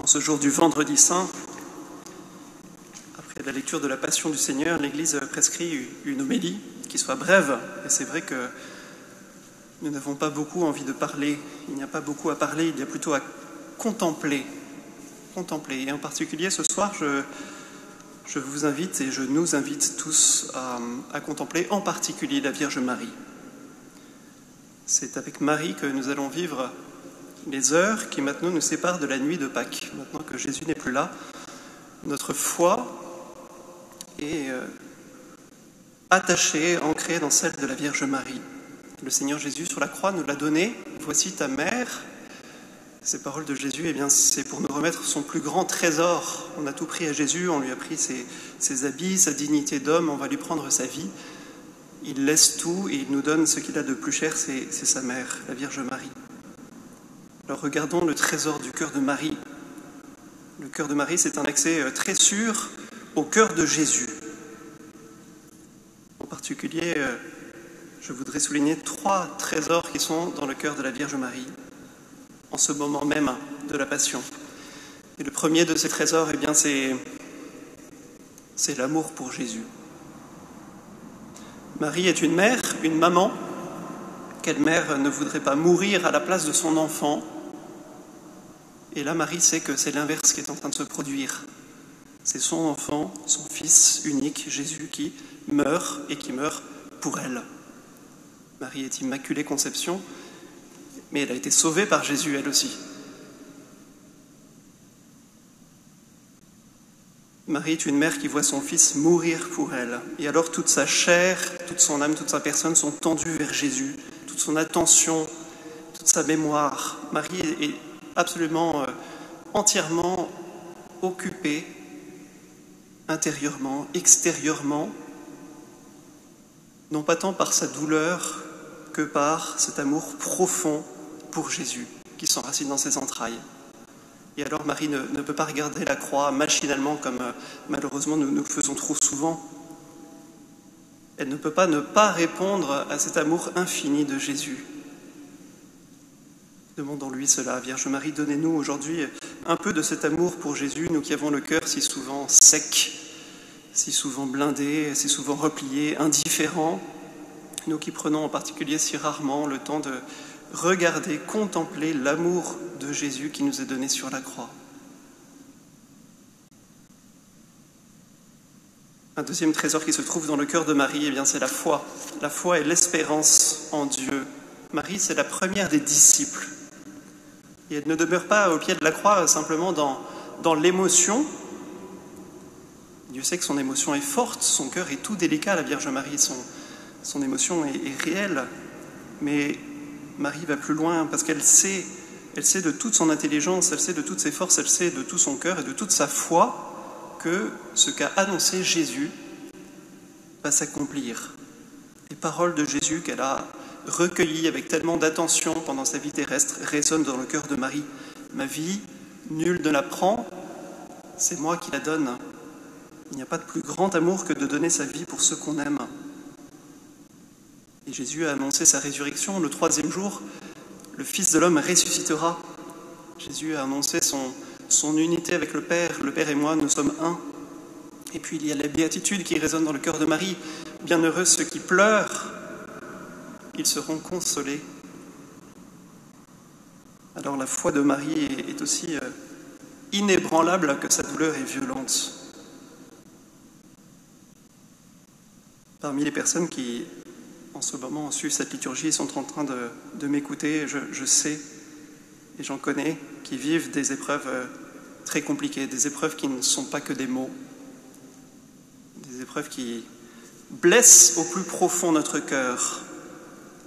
En ce jour du Vendredi Saint, après la lecture de la Passion du Seigneur, l'Église prescrit une homélie qui soit brève. Et c'est vrai que nous n'avons pas beaucoup envie de parler. Il n'y a pas beaucoup à parler, il y a plutôt à contempler. Et en particulier, ce soir, je vous invite et je nous invite tous à contempler en particulier la Vierge Marie. C'est avec Marie que nous allons vivre les heures qui maintenant nous séparent de la nuit de Pâques. Maintenant que Jésus n'est plus là, notre foi est attachée, ancrée dans celle de la Vierge Marie. Le Seigneur Jésus sur la croix nous l'a donnée. Voici ta mère. Ces paroles de Jésus, eh bien, c'est pour nous remettre son plus grand trésor. On a tout pris à Jésus, on lui a pris ses habits, sa dignité d'homme, on va lui prendre sa vie. Il laisse tout et il nous donne ce qu'il a de plus cher, c'est sa mère, la Vierge Marie. Alors regardons le trésor du cœur de Marie. Le cœur de Marie, c'est un accès très sûr au cœur de Jésus. En particulier, je voudrais souligner 3 trésors qui sont dans le cœur de la Vierge Marie, en ce moment même de la Passion. Et le premier de ces trésors, eh bien, c'est l'amour pour Jésus. Marie est une mère, une maman. Quelle mère ne voudrait pas mourir à la place de son enfant? Et là, Marie sait que c'est l'inverse qui est en train de se produire. C'est son enfant, son fils unique, Jésus, qui meurt et qui meurt pour elle. Marie est Immaculée Conception, mais elle a été sauvée par Jésus, elle aussi. Marie est une mère qui voit son fils mourir pour elle. Et alors toute sa chair, toute son âme, toute sa personne sont tendues vers Jésus. Toute son attention, toute sa mémoire. Marie est absolument, entièrement occupée, intérieurement, extérieurement, non pas tant par sa douleur que par cet amour profond pour Jésus qui s'enracine dans ses entrailles. Et alors Marie ne peut pas regarder la croix machinalement comme malheureusement nous le faisons trop souvent. Elle ne peut pas ne pas répondre à cet amour infini de Jésus. Demandons-lui cela. Vierge Marie, donnez-nous aujourd'hui un peu de cet amour pour Jésus, nous qui avons le cœur si souvent sec, si souvent blindé, si souvent replié, indifférent, nous qui prenons en particulier si rarement le temps de regarder, contempler l'amour de Jésus qui nous est donné sur la croix. Un deuxième trésor qui se trouve dans le cœur de Marie, eh bien, c'est la foi. La foi et l'espérance en Dieu. Marie, c'est la première des disciples. Et elle ne demeure pas au pied de la croix simplement dans l'émotion. Dieu sait que son émotion est forte, son cœur est tout délicat, la Vierge Marie, son émotion est réelle. Mais Marie va plus loin parce qu'elle sait de toute son intelligence, elle sait de toutes ses forces, elle sait de tout son cœur et de toute sa foi que ce qu'a annoncé Jésus va s'accomplir. Les paroles de Jésus qu'elle a recueillies avec tellement d'attention pendant sa vie terrestre résonnent dans le cœur de Marie. Ma vie, nul ne la prend, c'est moi qui la donne. Il n'y a pas de plus grand amour que de donner sa vie pour ceux qu'on aime. Et Jésus a annoncé sa résurrection. Le 3e jour, le Fils de l'homme ressuscitera. Jésus a annoncé son unité avec le Père. Le Père et moi, nous sommes un. Et puis il y a la béatitude qui résonne dans le cœur de Marie. Bienheureux ceux qui pleurent, ils seront consolés. Alors la foi de Marie est aussi inébranlable que sa douleur est violente. Parmi les personnes qui, en ce moment, suivent cette liturgie et sont en train de m'écouter, je sais, et j'en connais, qui vivent des épreuves très compliquées, des épreuves qui ne sont pas que des mots, des épreuves qui blessent au plus profond notre cœur.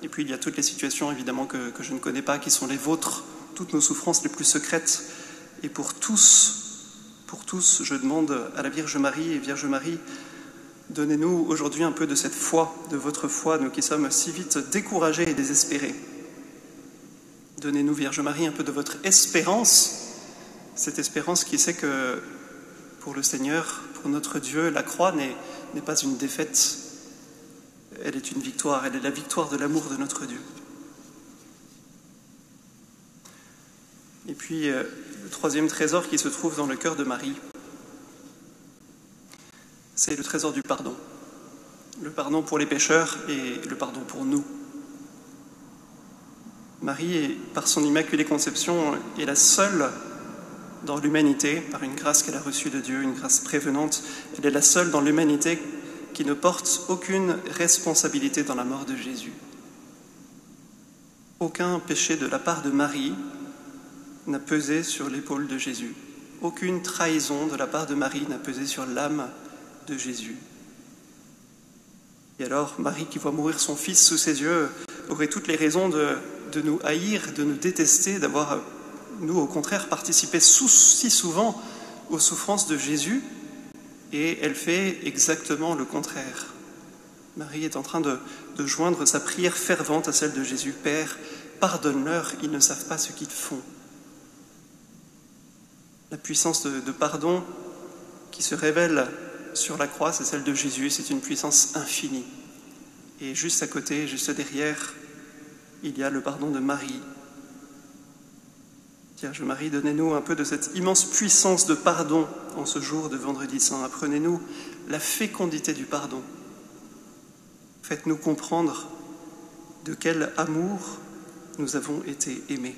Et puis il y a toutes les situations, évidemment, que je ne connais pas, qui sont les vôtres, toutes nos souffrances les plus secrètes. Et pour tous, je demande à la Vierge Marie, et Vierge Marie, donnez-nous aujourd'hui un peu de cette foi, de votre foi, nous qui sommes si vite découragés et désespérés. Donnez-nous, Vierge Marie, un peu de votre espérance, cette espérance qui sait que pour le Seigneur, pour notre Dieu, la croix n'est pas une défaite, elle est une victoire, elle est la victoire de l'amour de notre Dieu. Et puis, le troisième trésor qui se trouve dans le cœur de Marie, c'est le trésor du pardon. Le pardon pour les pécheurs et le pardon pour nous. Marie, par son Immaculée Conception, est la seule dans l'humanité, par une grâce qu'elle a reçue de Dieu, une grâce prévenante, elle est la seule dans l'humanité qui ne porte aucune responsabilité dans la mort de Jésus. Aucun péché de la part de Marie n'a pesé sur l'épaule de Jésus. Aucune trahison de la part de Marie n'a pesé sur l'âme de Jésus. Et alors, Marie, qui voit mourir son fils sous ses yeux, aurait toutes les raisons de nous haïr, de nous détester, d'avoir, nous, au contraire, participé si souvent aux souffrances de Jésus, et elle fait exactement le contraire. Marie est en train de joindre sa prière fervente à celle de Jésus. « Père, pardonne-leur, ils ne savent pas ce qu'ils font. » La puissance de pardon qui se révèle sur la croix, c'est celle de Jésus, c'est une puissance infinie. Et juste à côté, juste derrière, il y a le pardon de Marie. Vierge Marie, donnez-nous un peu de cette immense puissance de pardon en ce jour de Vendredi Saint. Apprenez-nous la fécondité du pardon. Faites-nous comprendre de quel amour nous avons été aimés.